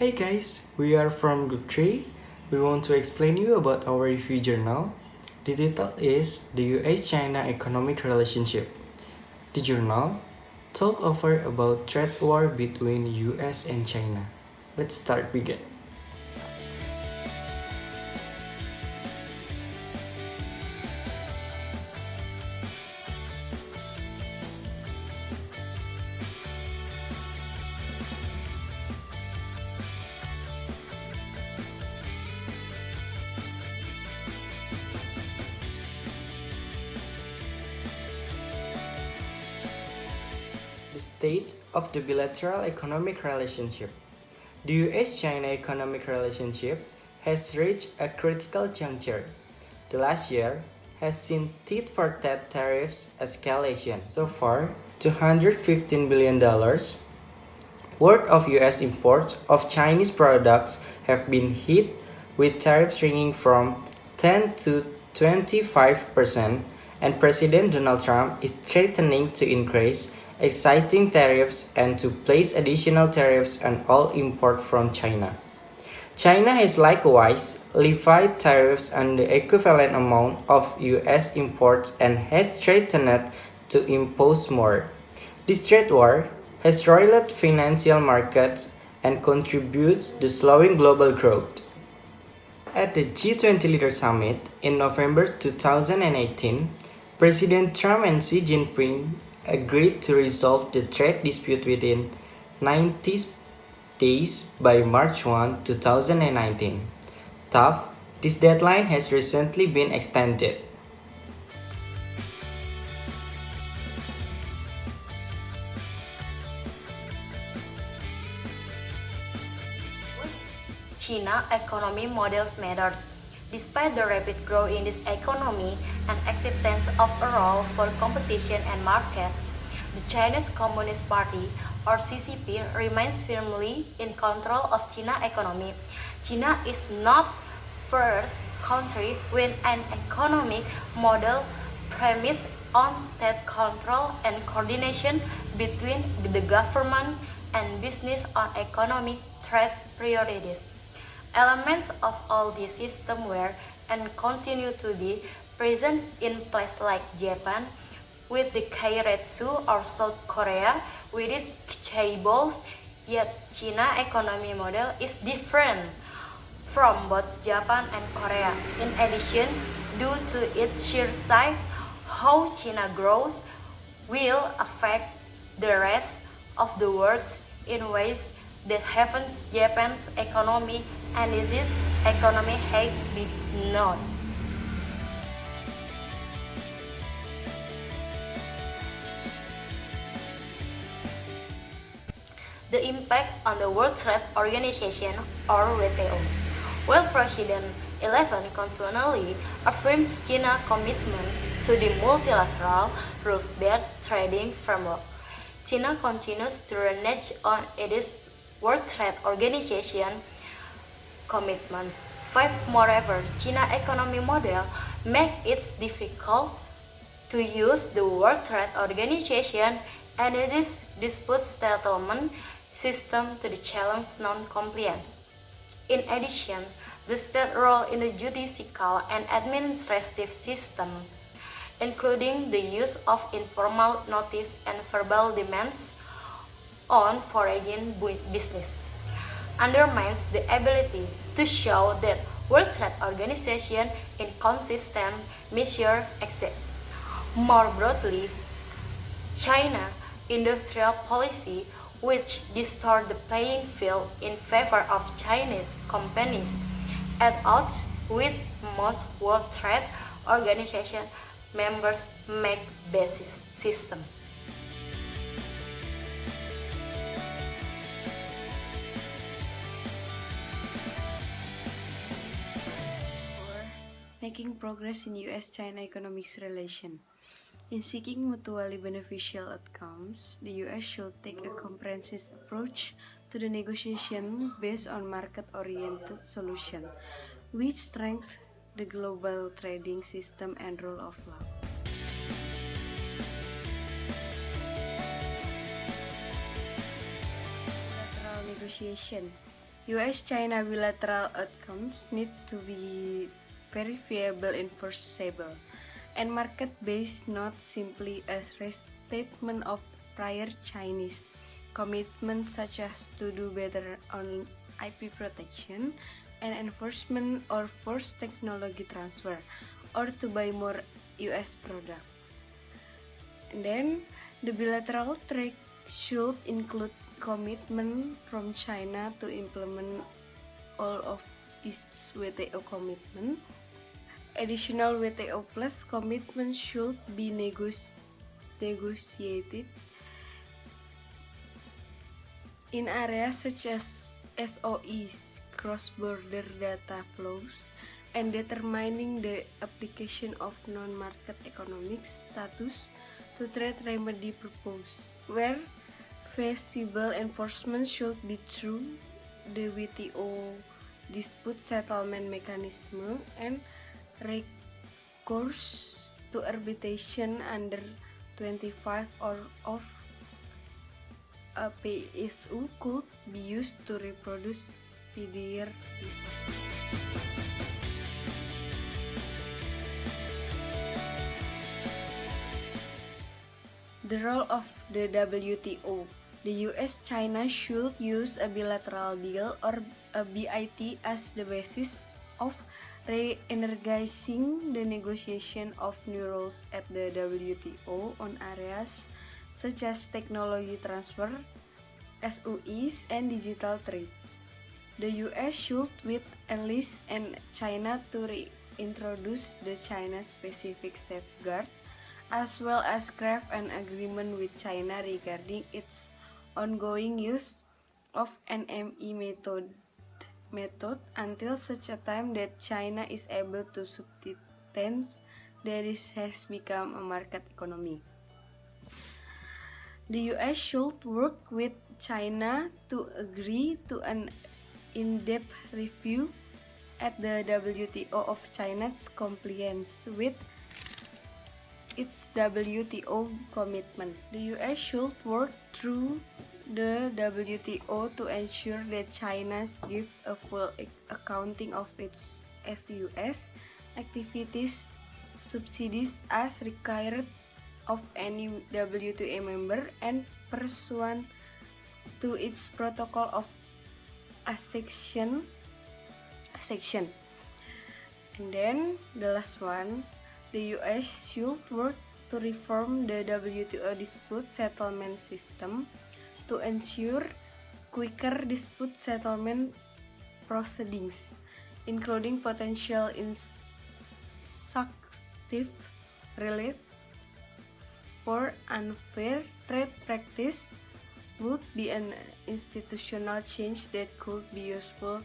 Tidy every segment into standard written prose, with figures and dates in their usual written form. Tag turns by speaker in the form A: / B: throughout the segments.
A: Hey guys, we are from Group 3. We want to explain you about our review journal. The title is The US-China Economic Relationship. The journal talk over about trade war between US and China. Let's start begin. The state of the bilateral economic relationship. The US-China economic relationship has reached a critical juncture. The last year has seen tit-for-tat tariffs escalation. So far, $215 billion worth of US imports of Chinese products have been hit with tariffs ranging from 10 to 25%, and President Donald Trump is threatening to increase existing tariffs and to place additional tariffs on all import from China. China has likewise levied tariffs on the equivalent amount of US imports and has threatened to impose more. This trade war has roiled financial markets and contributes to slowing global growth. At the G20 Leader Summit in November 2018, President Trump and Xi Jinping agreed to resolve the trade dispute within 90 days by March 1, 2019. Tough, this deadline has recently been extended.
B: China economy models matters. Despite the rapid growth in this economy and acceptance of a role for competition and markets, the Chinese Communist Party or CCP remains firmly in control of China economy. China is not first country with an economic model premised on state control and coordination between the government and business on economic trade priorities. Elements of all this system were and continue to be present in places like Japan with the Keiretsu or South Korea with its chaebols, yet China economy model is different from both Japan and Korea. In addition, due to its sheer size, how China grows will affect the rest of the world in ways that happens Japan's economy and its economy have been known. The impact on the World Trade Organization or WTO. While President 11 continually affirms China's commitment to the multilateral rules-based trading framework, China continues to renege on its World Trade Organization commitments. 5. Moreover, China economy model make it difficult to use the World Trade Organization and its dispute settlement system to challenge non-compliance. In addition, the state role in the judicial and administrative system, including the use of informal notice and verbal demands on foreign business, undermines the ability to show that World Trade Organization inconsistent measures exist. More broadly, China industrial policy, which distort the playing field in favor of Chinese companies, at odds with most World Trade Organization members make basis system.
C: Making progress in US-China economic relation. In seeking mutually beneficial outcomes, the US should take a comprehensive approach to the negotiation based on market-oriented solution, which strengthen the global trading system and rule of law. Bilateral negotiation. US-China bilateral outcomes need to be verifiable, enforceable, and market-based, not simply a restatement of prior Chinese commitments such as to do better on IP protection and enforcement or forced technology transfer, or to buy more US product. And then the bilateral trade should include commitment from China to implement all of its WTO commitment. Additional WTO plus commitments should be negotiated in areas such as SOEs, cross-border data flows, and determining the application of non-market economic status to trade remedy purpose, where feasible enforcement should be through the WTO dispute settlement mechanism and recourse to arbitration under 25 or of a PSU could be used to reproduce speedier results. The role of the WTO. The US-China should use a bilateral deal or a BIT as the basis of re-energizing the negotiation of new rules at the WTO on areas such as technology transfer, SOEs, and digital trade. The US should with enlist and China to reintroduce the China-specific safeguard, as well as craft an agreement with China regarding its ongoing use of NME method until such a time that China is able to subsistence that it has become a market economy. The US should work with China to agree to an in-depth review at the WTO of China's compliance with its WTO commitment. The US should work through the WTO to ensure that China gives a full accounting of its SUS activities, subsidies as required of any WTO member and pursuant to its protocol of accession. And then the last one, the US should work to reform the WTO dispute settlement system to ensure quicker dispute settlement proceedings, including potential injunctive relief for unfair trade practice would be an institutional change that could be useful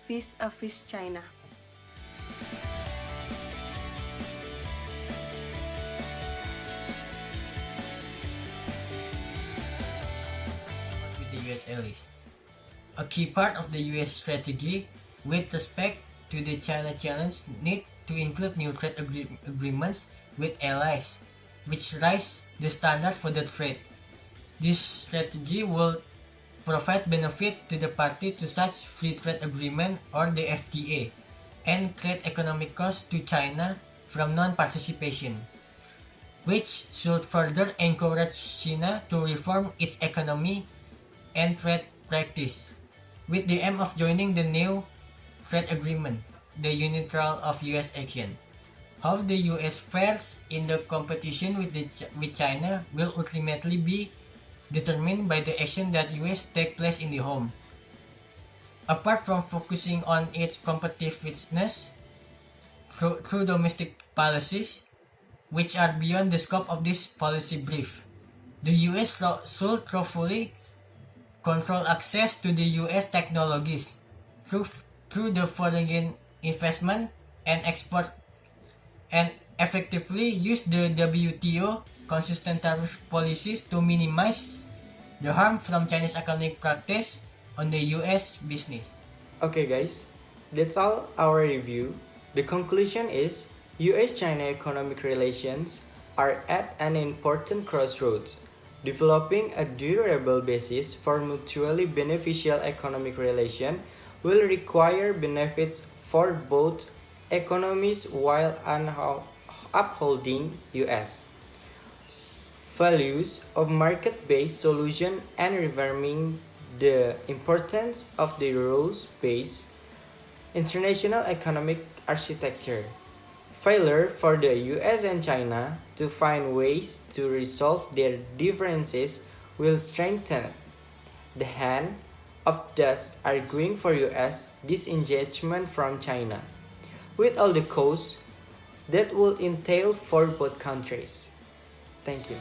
C: vis-a-vis China.
D: With the US allies. A key part of the US strategy with respect to the China challenge need to include new trade agreements with allies, which raise the standard for the trade. This strategy will provide benefit to the party to such free trade agreement or the FTA, and create economic cost to China from non-participation, which should further encourage China to reform its economy and trade practice, with the aim of joining the new trade agreement, the unilateral of US action. How the US fares in the competition with China will ultimately be determined by the action that US take place in the home. Apart from focusing on its competitiveness through domestic policies, which are beyond the scope of this policy brief, the US should thoroughly control access to the US technologies through the foreign investment and export, and effectively use the WTO consistent tariff policies to minimize the harm from Chinese economic practice on the US business.
A: Okay guys, that's all our review. The conclusion is US-China economic relations are at an important crossroads. Developing a durable basis for mutually beneficial economic relation will require benefits for both economies while upholding US values of market-based solution and reaffirming the importance of the rules-based international economic architecture. Failure for the US and China to find ways to resolve their differences will strengthen the hand of those arguing for US disengagement from China, with all the costs that would entail for both countries. Thank you.